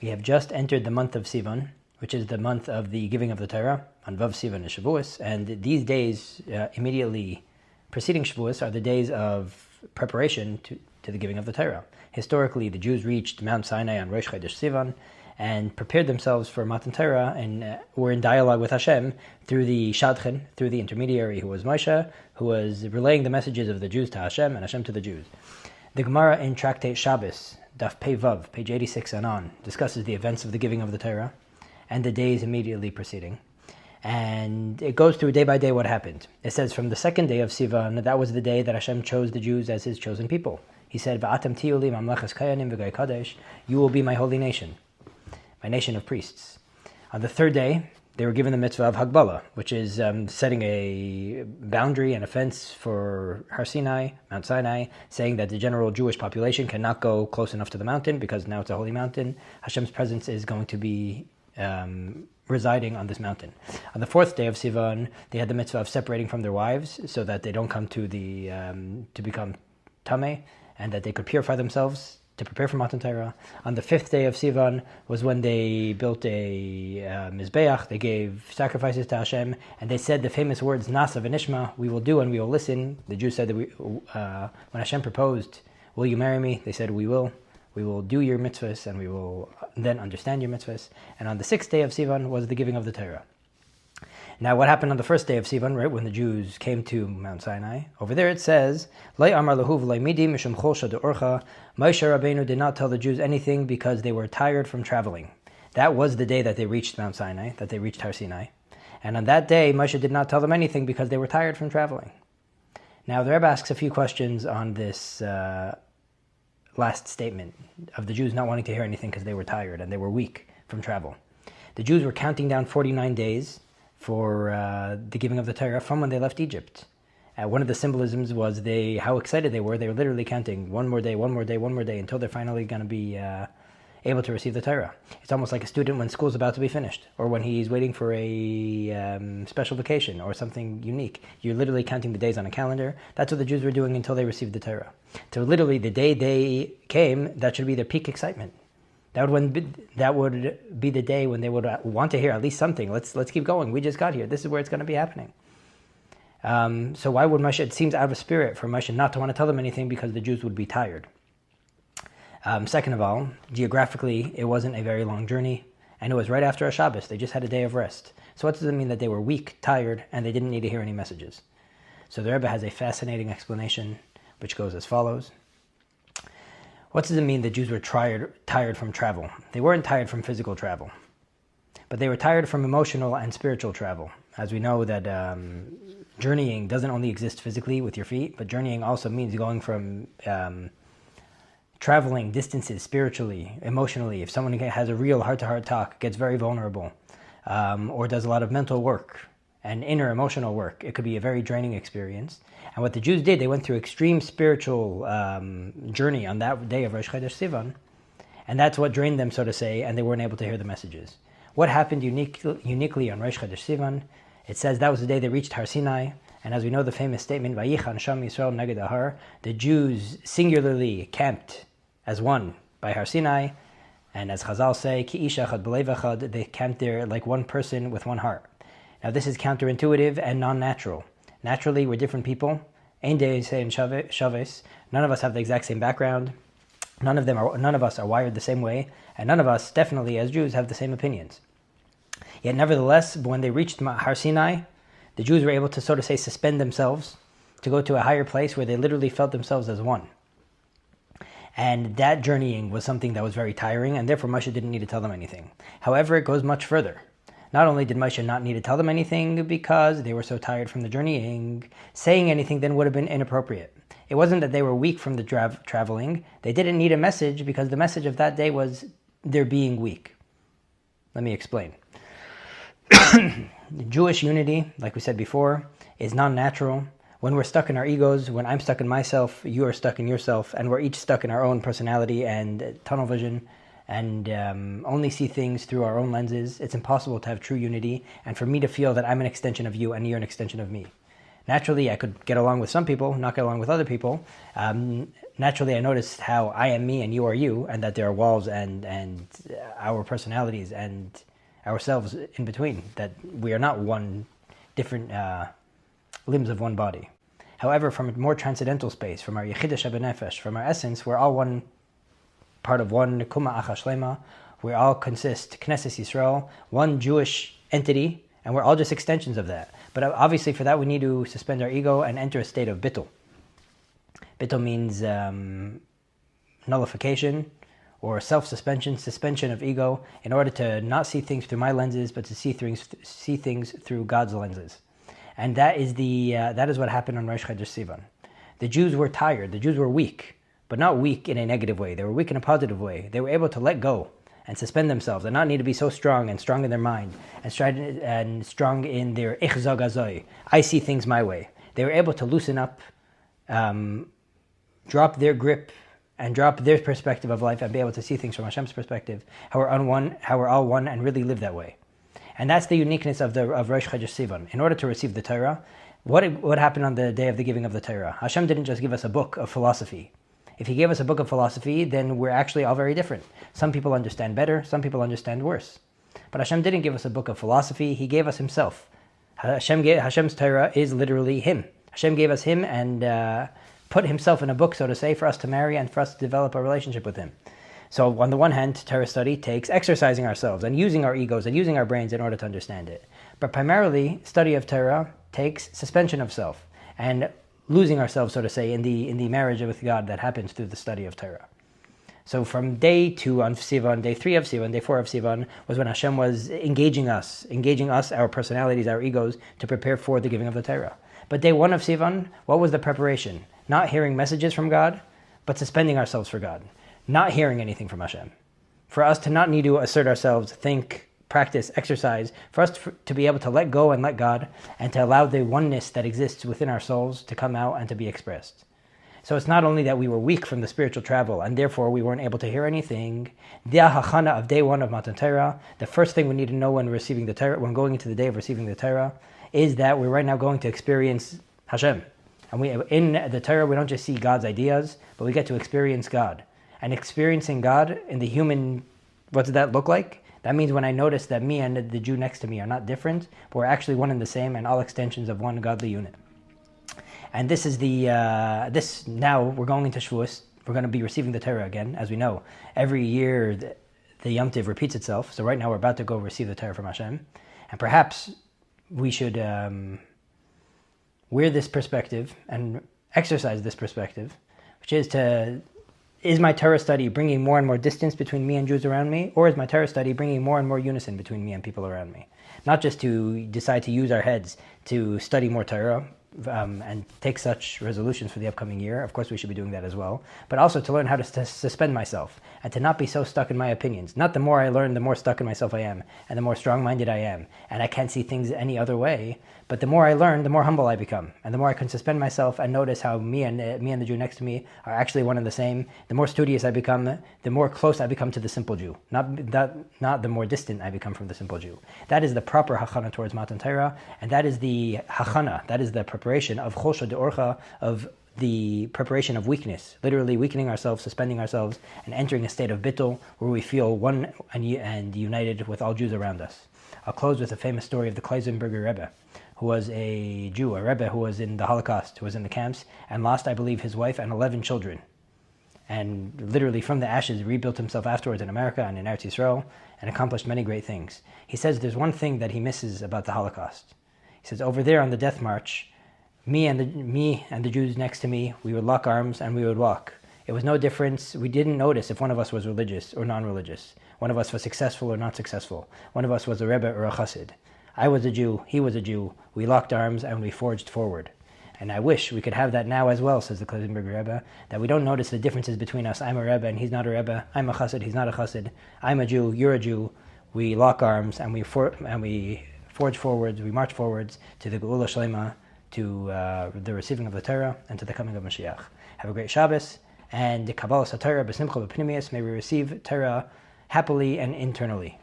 We have just entered the month of Sivan, which is the month of the giving of the Torah. On Vav Sivan is Shavuos, and these days immediately preceding Shavuos are the days of preparation to the giving of the Torah. Historically, the Jews reached Mount Sinai on Rosh Chodesh Sivan and prepared themselves for Matan Torah and were in dialogue with Hashem through the Shadchan, through the intermediary who was Moshe, who was relaying the messages of the Jews to Hashem and Hashem to the Jews. The Gemara in Tractate Shabbos, Daf Pei Vav, page 86 and on, discusses the events of the giving of the Torah and the days immediately preceding. And it goes through day by day what happened. It says from the second day of Sivan, that was the day that Hashem chose the Jews as his chosen people. He said, V'atam tiyuli mamlechas kayanim v'gai kadesh, you will be my holy nation, my nation of priests. On the third day, they were given the mitzvah of Hagbala, which is setting a boundary and a fence for Har Sinai, Mount Sinai, saying that the general Jewish population cannot go close enough to the mountain because now it's a holy mountain. Hashem's presence is going to be residing on this mountain. On the fourth day of Sivan, they had the mitzvah of separating from their wives so that they don't come to the to become tameh, and that they could purify themselves to prepare for Matan Torah. On the fifth day of Sivan was when they built a mizbeach. They gave sacrifices to Hashem, and they said the famous words Nasa v'nishma, we will do and we will listen. The Jews said that when Hashem proposed, will you marry me? They said we will. We will do your mitzvahs and we will then understand your mitzvahs. And on the sixth day of Sivan was the giving of the Torah. Now, what happened on the first day of Sivan, right, when the Jews came to Mount Sinai? Over there it says, Lay amar lahu v'lay midi mishum chol shadurcha. Moshe Rabbeinu did not tell the Jews anything because they were tired from traveling. That was the day that they reached Mount Sinai, that they reached Har Sinai. And on that day, Moshe did not tell them anything because they were tired from traveling. Now, the Rebbe asks a few questions on this last statement of the Jews not wanting to hear anything because they were tired and they were weak from travel. The Jews were counting down 49 days for the giving of the Torah from when they left Egypt. One of the symbolisms was how excited they were. They were literally counting one more day, one more day, one more day until they're finally going to be able to receive the Torah. It's almost like a student when school's about to be finished, or when he's waiting for a special vacation or something unique. You're literally counting the days on a calendar. That's what the Jews were doing until they received the Torah. So literally the day they came, that should be their peak excitement. That would be the day when they would want to hear at least something. Let's keep going. We just got here. This is where it's going to be happening. So why would Moshe? It seems out of spirit for Moshe not to want to tell them anything because the Jews would be tired. Second of all, geographically, it wasn't a very long journey, and it was right after a Shabbos. They just had a day of rest. So what does it mean that they were weak, tired, and they didn't need to hear any messages? So the Rebbe has a fascinating explanation, which goes as follows. What does it mean the Jews were tired from travel? They weren't tired from physical travel, but they were tired from emotional and spiritual travel. As we know that journeying doesn't only exist physically with your feet, but journeying also means going from traveling distances spiritually, emotionally. If someone has a real heart-to-heart talk, gets very vulnerable, or does a lot of mental work and inner emotional work, it could be a very draining experience. And what the Jews did, they went through extreme spiritual journey on that day of Rosh Chodesh Sivan, and that's what drained them, so to say, and they weren't able to hear the messages. What happened uniquely on Rosh Chodesh Sivan? It says that was the day they reached Har Sinai, and as we know the famous statement, Vayichan Sham Yisrael Neged Ahar, the Jews singularly camped as one by Har Sinai, and as Chazal say, Ki ish echad b'lev echad, they camped there like one person with one heart. Now this is counterintuitive and non-natural. Naturally, we're different people. Ein deisei and shaves. None of us have the exact same background. None of us are wired the same way, and none of us, definitely as Jews, have the same opinions. Yet nevertheless, when they reached Har Sinai, the Jews were able to, so to say, suspend themselves to go to a higher place where they literally felt themselves as one. And that journeying was something that was very tiring, and therefore Moshe didn't need to tell them anything. However, it goes much further. Not only did Moshe not need to tell them anything because they were so tired from the journeying, saying anything then would have been inappropriate. It wasn't that they were weak from the traveling. They didn't need a message because the message of that day was their being weak. Let me explain. Jewish unity, like we said before, is non-natural. When we're stuck in our egos, when I'm stuck in myself, you are stuck in yourself, and we're each stuck in our own personality and tunnel vision, and only see things through our own lenses, it's impossible to have true unity, and for me to feel that I'm an extension of you and you're an extension of me. Naturally, I could get along with some people, not get along with other people. naturally I noticed how I am me and you are you, and that there are walls and our personalities and ourselves in between, that we are not one different limbs of one body. However, from a more transcendental space, from our Yechidah Shebenefesh, from our essence, we're all one part of one Nekuma Acha Shlema. We all consist, Knesset Yisrael, one Jewish entity, and we're all just extensions of that. But obviously for that we need to suspend our ego and enter a state of bittul. Bittul means nullification or self-suspension, suspension of ego, in order to not see things through my lenses, but to see things through God's lenses. And that is what happened on Rosh Chodesh Sivan. The Jews were tired, the Jews were weak, but not weak in a negative way. They were weak in a positive way. They were able to let go and suspend themselves and not need to be so strong and strong in their mind and strong in their ich zog azoi. I see things my way. They were able to loosen up, drop their grip and drop their perspective of life and be able to see things from Hashem's perspective, how we're all one, and really live that way. And that's the uniqueness of Rosh Chodesh Sivan. In order to receive the Torah, what happened on the day of the giving of the Torah? Hashem didn't just give us a book of philosophy. If He gave us a book of philosophy, then we're actually all very different. Some people understand better, some people understand worse. But Hashem didn't give us a book of philosophy, He gave us Himself. Hashem's Torah is literally Him. Hashem gave us Him and put Himself in a book, so to say, for us to marry and for us to develop a relationship with Him. So on the one hand, Torah study takes exercising ourselves and using our egos and using our brains in order to understand it. But primarily, study of Torah takes suspension of self and losing ourselves, so to say, in the marriage with God that happens through the study of Torah. So from day 2 on Sivan, day 3 of Sivan, day 4 of Sivan was when Hashem was engaging us, our personalities, our egos, to prepare for the giving of the Torah. But day 1 of Sivan, what was the preparation? Not hearing messages from God, but suspending ourselves for God. Not hearing anything from Hashem. For us to not need to assert ourselves, think, practice, exercise, for us to be able to let go and let God, and to allow the oneness that exists within our souls to come out and to be expressed. So it's not only that we were weak from the spiritual travel, and therefore we weren't able to hear anything. The hachana of day 1 of Matan Torah, the first thing we need to know when receiving the Torah, when going into the day of receiving the Torah, is that we're right now going to experience Hashem. And in the Torah, we don't just see God's ideas, but we get to experience God. And experiencing God in the human, what does that look like? That means when I notice that me and the Jew next to me are not different, but we're actually one and the same and all extensions of one godly unit. And this is now we're going into Shavuos. We're going to be receiving the Torah again. As we know, every year the Yom Tov repeats itself. So right now we're about to go receive the Torah from Hashem. And perhaps we should wear this perspective and exercise this perspective, which is my Torah study bringing more and more distance between me and Jews around me, or is my Torah study bringing more and more unison between me and people around me? Not just to decide to use our heads to study more Torah and take such resolutions for the upcoming year. Of course we should be doing that as well. But also to learn how to suspend myself and to not be so stuck in my opinions. Not the more I learn, the more stuck in myself I am, and the more strong-minded I am, and I can't see things any other way. But the more I learn, the more humble I become, and the more I can suspend myself and notice how me and the Jew next to me are actually one and the same. The more studious I become, the more close I become to the simple Jew. Not the more distant I become from the simple Jew. That is the proper hachana towards Matan Torah, and that is the hachana. That is the preparation of chosha deorcha, of the preparation of weakness, literally weakening ourselves, suspending ourselves, and entering a state of bittul where we feel one and united with all Jews around us. I'll close with a famous story of the Kleisenberger Rebbe, who was a Jew, a Rebbe who was in the Holocaust, who was in the camps, and lost, I believe, his wife and 11 children. And literally from the ashes rebuilt himself afterwards in America and in Eretz Yisrael, and accomplished many great things. He says there's one thing that he misses about the Holocaust. He says, over there on the death march, me and the Jews next to me, we would lock arms and we would walk. It was no difference. We didn't notice if one of us was religious or non-religious. One of us was successful or not successful. One of us was a Rebbe or a Chassid. I was a Jew, he was a Jew. We locked arms and we forged forward. And I wish we could have that now as well, says the Kleisenberger Rebbe, that we don't notice the differences between us. I'm a Rebbe and he's not a Rebbe. I'm a Chassid, he's not a Chassid. I'm a Jew, you're a Jew. We lock arms and we forge forwards, we march forwards to the Geula Shlema, to the receiving of the Torah and to the coming of Mashiach. Have a great Shabbos, and Kabbalah Satorah B'Simcha B'Pnimius, may we receive Torah happily and internally.